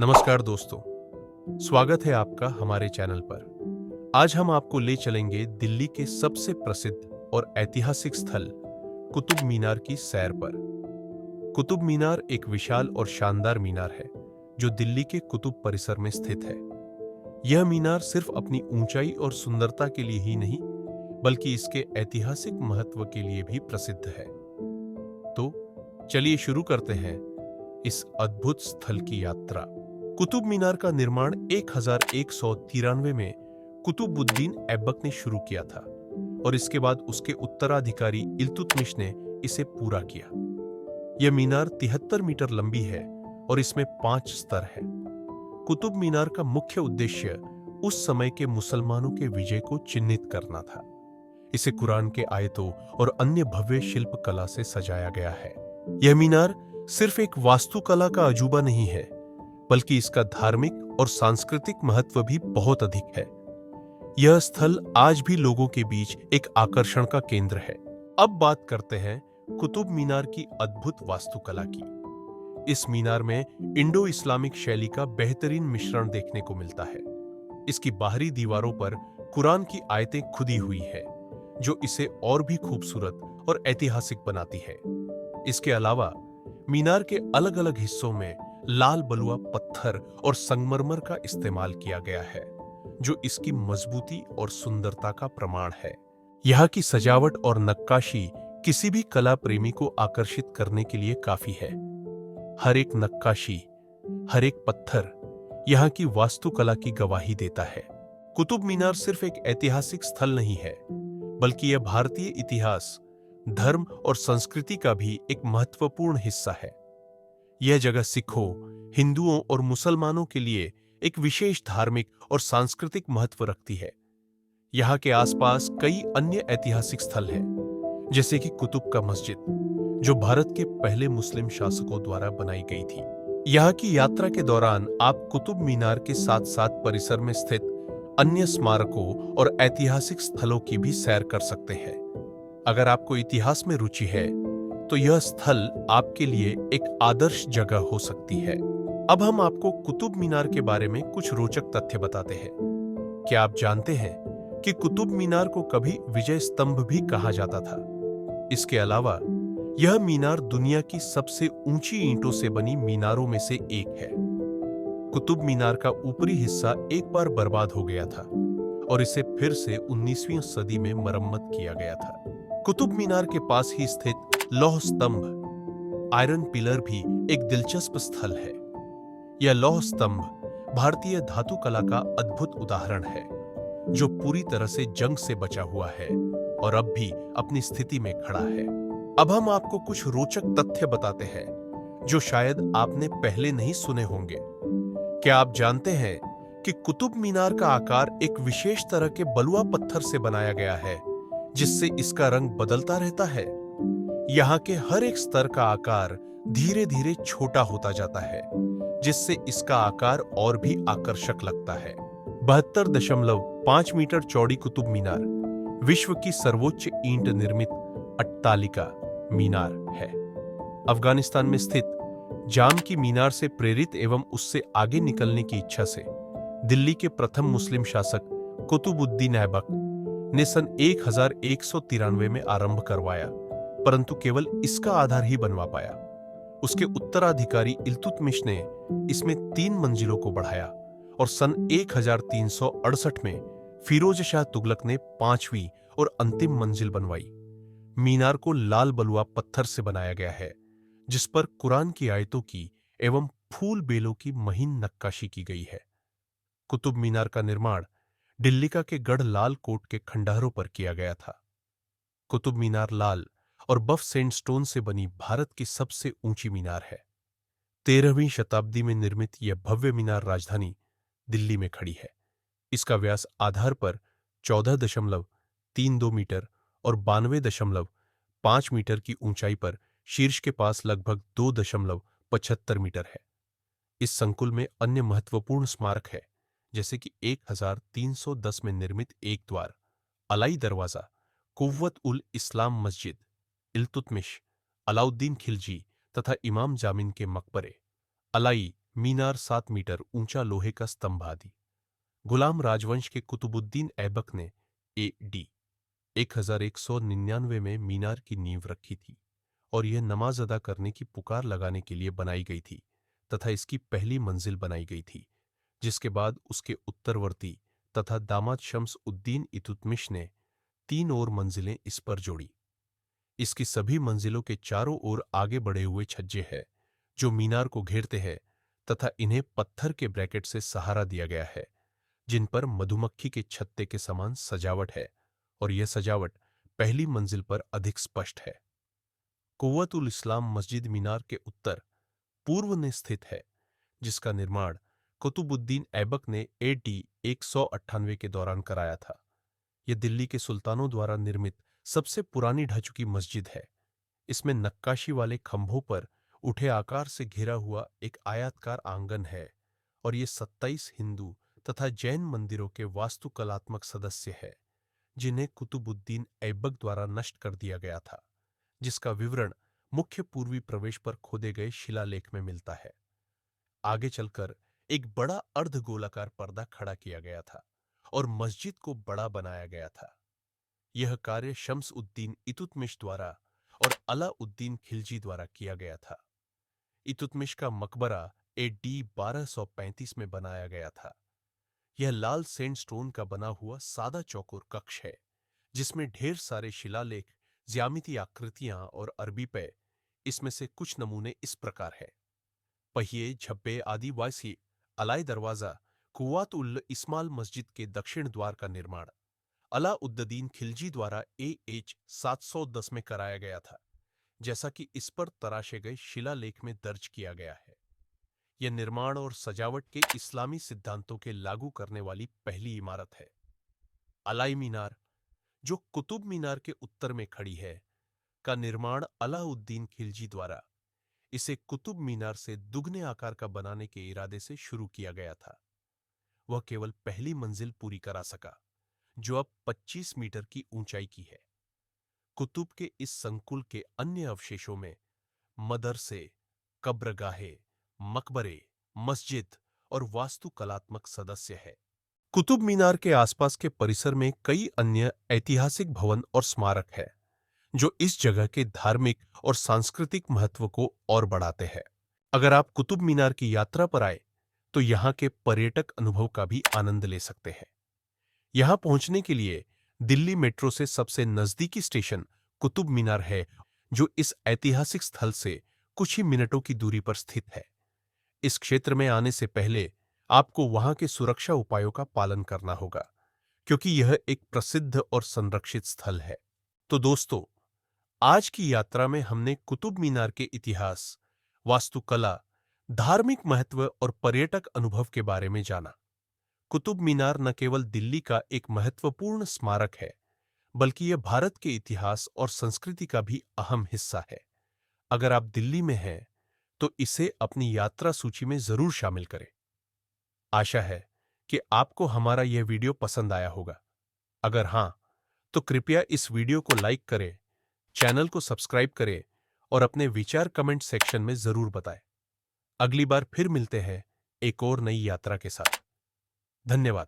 नमस्कार दोस्तों, स्वागत है आपका हमारे चैनल पर। आज हम आपको ले चलेंगे दिल्ली के सबसे प्रसिद्ध और ऐतिहासिक स्थल कुतुब मीनार की सैर पर। कुतुब मीनार एक विशाल और शानदार मीनार है जो दिल्ली के कुतुब परिसर में स्थित है। यह मीनार सिर्फ अपनी ऊंचाई और सुंदरता के लिए ही नहीं, बल्कि इसके ऐतिहासिक महत्व के लिए भी प्रसिद्ध है। तो चलिए शुरू करते हैं इस अद्भुत स्थल की यात्रा। कुतुब मीनार का निर्माण 1193 में कुतुबुद्दीन ऐबक ने शुरू किया था और इसके बाद उसके उत्तराधिकारी इल्तुतमिश ने इसे पूरा किया। यह मीनार 73 मीटर लंबी है और इसमें 5 स्तर हैं। कुतुब मीनार का मुख्य उद्देश्य उस समय के मुसलमानों के विजय को चिन्हित करना था। इसे कुरान के आयतों और अन्य भव्य शिल्प कला से सजाया गया है। यह मीनार सिर्फ एक वास्तुकला का अजूबा नहीं है, बल्कि इसका धार्मिक और सांस्कृतिक महत्व भी बहुत अधिक है। यह स्थल आज भी लोगों के बीच एक आकर्षण का केंद्र है। अब बात करते हैं कुतुब मीनार की अद्भुत वास्तुकला की। इस मीनार में इंडो इस्लामिक शैली का बेहतरीन मिश्रण देखने को मिलता है। इसकी बाहरी दीवारों पर कुरान की आयतें खुदी हुई है, जो इसे और भी खूबसूरत और ऐतिहासिक बनाती है। इसके अलावा मीनार के अलग अलग हिस्सों में लाल बलुआ पत्थर और संगमरमर का इस्तेमाल किया गया है, जो इसकी मजबूती और सुंदरता का प्रमाण है। यहाँ की सजावट और नक्काशी किसी भी कला प्रेमी को आकर्षित करने के लिए काफी है। हर एक नक्काशी, हर एक पत्थर यहाँ की वास्तुकला की गवाही देता है। कुतुब मीनार सिर्फ एक ऐतिहासिक स्थल नहीं है, बल्कि यह भारतीय इतिहास, धर्म और संस्कृति का भी एक महत्वपूर्ण हिस्सा है। यह जगह सिखों, हिंदुओं और मुसलमानों के लिए एक विशेष धार्मिक और सांस्कृतिक महत्व रखती है। यहाँ के आसपास कई अन्य ऐतिहासिक स्थल हैं, जैसे कि कुतुब का मस्जिद, जो भारत के पहले मुस्लिम शासकों द्वारा बनाई गई थी। यहाँ की यात्रा के दौरान आप कुतुब मीनार के साथ साथ परिसर में स्थित अन्य स्मारकों और ऐतिहासिक स्थलों की भी सैर कर सकते हैं। अगर आपको इतिहास में रुचि है, तो यह स्थल आपके लिए एक आदर्श जगह हो सकती है। अब हम आपको कुतुब मीनार के बारे में कुछ रोचक तथ्य बताते हैं। क्या आप जानते हैं कि कुतुब मीनार को कभी विजय स्तंभ भी कहा जाता था? इसके अलावा यह मीनार दुनिया की सबसे ऊंची ईंटों से बनी मीनारों में से एक है। कुतुब मीनार का ऊपरी हिस्सा एक बार बर्बाद हो गया था और इसे फिर से 19वीं सदी में मरम्मत किया गया था। कुतुब मीनार के पास ही स्थित लौह स्तंभ, आयरन पिलर भी एक दिलचस्प स्थल है। यह लौह स्तंभ भारतीय धातु कला का अद्भुत उदाहरण है, जो पूरी तरह से जंग से बचा हुआ है और अब भी अपनी स्थिति में खड़ा है। अब हम आपको कुछ रोचक तथ्य बताते हैं, जो शायद आपने पहले नहीं सुने होंगे। क्या आप जानते हैं कि कुतुब मीनार का आकार एक विशेष तरह के बलुआ पत्थर से बनाया गया है, जिससे इसका रंग बदलता रहता है? यहाँ के हर एक स्तर का आकार धीरे धीरे छोटा होता जाता है, जिससे इसका आकार और भी आकर्षक लगता है। 72.5 मीटर चौड़ी कुतुब मीनार विश्व की सर्वोच्च ईंट निर्मित अट्टालिका मीनार है। अफगानिस्तान में स्थित जाम की मीनार से प्रेरित एवं उससे आगे निकलने की इच्छा से दिल्ली के प्रथम मुस्लिम शासक कुतुबुद्दीन ऐबक ने सन 1193 में आरंभ करवाया, परंतु केवल इसका आधार ही बनवा पाया। उसके उत्तराधिकारी इल्तुतमिश ने इसमें 3 मंजिलों को बढ़ाया और सन 1368 में फिरोज शाह तुगलक ने 5वीं और अंतिम मंजिल बनवाई। मीनार को लाल बलुआ पत्थर से बनाया गया है, जिस पर कुरान की आयतों की एवं फूल बेलों की महीन नक्काशी की गई है। कुतुब मीनार का निर्माण दिल्ली के गढ़ लाल कोट के खंडहरों पर किया गया था। कुतुब मीनार लाल और बफ सैंडस्टोन से बनी भारत की सबसे ऊंची मीनार है। 13वीं शताब्दी में निर्मित यह भव्य मीनार राजधानी दिल्ली में खड़ी है। इसका व्यास आधार पर 14.32 मीटर और 92.5 मीटर की ऊंचाई पर शीर्ष के पास लगभग 2.75 मीटर है। इस संकुल में अन्य महत्वपूर्ण स्मारक है, जैसे कि 1310 में निर्मित एक द्वार, अलाई दरवाजा, कुव्वत उल इस्लाम मस्जिद, इल्तुतमिश, अलाउद्दीन खिलजी तथा इमाम जामिन के मकबरे, अलाई मीनार 7 मीटर ऊंचा लोहे का स्तंभ आदि। गुलाम राजवंश के कुतुबुद्दीन ऐबक ने AD 1199 में मीनार की नींव रखी थी और यह नमाज अदा करने की पुकार लगाने के लिए बनाई गई थी तथा इसकी पहली मंजिल बनाई गई थी, जिसके बाद उसके उत्तरवर्ती तथा दामाद शम्स उद्दीन इल्तुतमिश ने 3 और मंजिलें इस पर जोड़ी। इसकी सभी मंजिलों के चारों ओर आगे बढ़े हुए छज्जे हैं जो मीनार को घेरते हैं तथा इन्हें पत्थर के ब्रैकेट से सहारा दिया गया है जिन पर मधुमक्खी के छत्ते के समान सजावट है और यह सजावट पहली मंजिल पर अधिक स्पष्ट है। कुव्वतुल इस्लाम मस्जिद मीनार के उत्तर पूर्व में स्थित है, जिसका निर्माण कुतुबुद्दीन ऐबक ने AD 198 के दौरान कराया था। यह दिल्ली के सुल्तानों द्वारा निर्मित सबसे पुरानी ढह चुकी मस्जिद है। इसमें नक्काशी वाले खंभों पर उठे आकार से घिरा हुआ एक आयताकार आंगन है और ये 27 हिंदू तथा जैन मंदिरों के वास्तुकलात्मक सदस्य है जिन्हें कुतुबुद्दीन ऐबक द्वारा नष्ट कर दिया गया था, जिसका विवरण मुख्य पूर्वी प्रवेश पर खोदे गए शिलालेख में मिलता है। आगे चलकर एक बड़ा अर्धगोलाकार पर्दा खड़ा किया गया था और मस्जिद को बड़ा बनाया गया था। यह कार्य शम्स उद्दीन इल्तुतमिश द्वारा और अलाउद्दीन खिलजी द्वारा किया गया था। इल्तुतमिश का मकबरा AD 1235 में बनाया गया था। यह लाल सैंडस्टोन का बना हुआ सादा चौकोर कक्ष है जिसमें ढेर सारे शिलालेख, ज्यामिति आकृतियां और अरबी पे। इसमें से कुछ नमूने इस प्रकार है। पहिए, झब्बे आदि वासी अलाई दरवाजा, कुव्वात उल इस्माल मस्जिद के दक्षिण द्वार का निर्माण अलाउद्दीन खिलजी द्वारा AH 710 में कराया गया था, जैसा कि इस पर तराशे गए शिलालेख में दर्ज किया गया है। यह निर्माण और सजावट के इस्लामी सिद्धांतों के लागू करने वाली पहली इमारत है। अलाई मीनार, जो कुतुब मीनार के उत्तर में खड़ी है, का निर्माण अलाउद्दीन खिलजी द्वारा इसे कुतुब मीनार से दुगने आकार का बनाने के इरादे से शुरू किया गया था। वह केवल पहली मंजिल पूरी करा सका, जो अब 25 मीटर की ऊंचाई की है। कुतुब के इस संकुल के अन्य अवशेषों में मदरसे, कब्रगाहे, मकबरे, मस्जिद और वास्तुकलात्मक सदस्य है। कुतुब मीनार के आसपास के परिसर में कई अन्य ऐतिहासिक भवन और स्मारक है जो इस जगह के धार्मिक और सांस्कृतिक महत्व को और बढ़ाते हैं। अगर आप कुतुब मीनार की यात्रा पर आए तो यहाँ के पर्यटक अनुभव का भी आनंद ले सकते हैं। यहाँ पहुंचने के लिए दिल्ली मेट्रो से सबसे नजदीकी स्टेशन कुतुब मीनार है, जो इस ऐतिहासिक स्थल से कुछ ही मिनटों की दूरी पर स्थित है। इस क्षेत्र में आने से पहले आपको वहां के सुरक्षा उपायों का पालन करना होगा, क्योंकि यह एक प्रसिद्ध और संरक्षित स्थल है। तो दोस्तों, आज की यात्रा में हमने कुतुब मीनार के इतिहास, वास्तुकला, धार्मिक महत्व और पर्यटक अनुभव के बारे में जाना। कुतुब मीनार न केवल दिल्ली का एक महत्वपूर्ण स्मारक है, बल्कि यह भारत के इतिहास और संस्कृति का भी अहम हिस्सा है। अगर आप दिल्ली में हैं, तो इसे अपनी यात्रा सूची में जरूर शामिल करें। आशा है कि आपको हमारा यह वीडियो पसंद आया होगा। अगर हां, तो कृपया इस वीडियो को लाइक करें, चैनल को सब्सक्राइब करें और अपने विचार कमेंट सेक्शन में जरूर बताएं। अगली बार फिर मिलते हैं एक और नई यात्रा के साथ। धन्यवाद।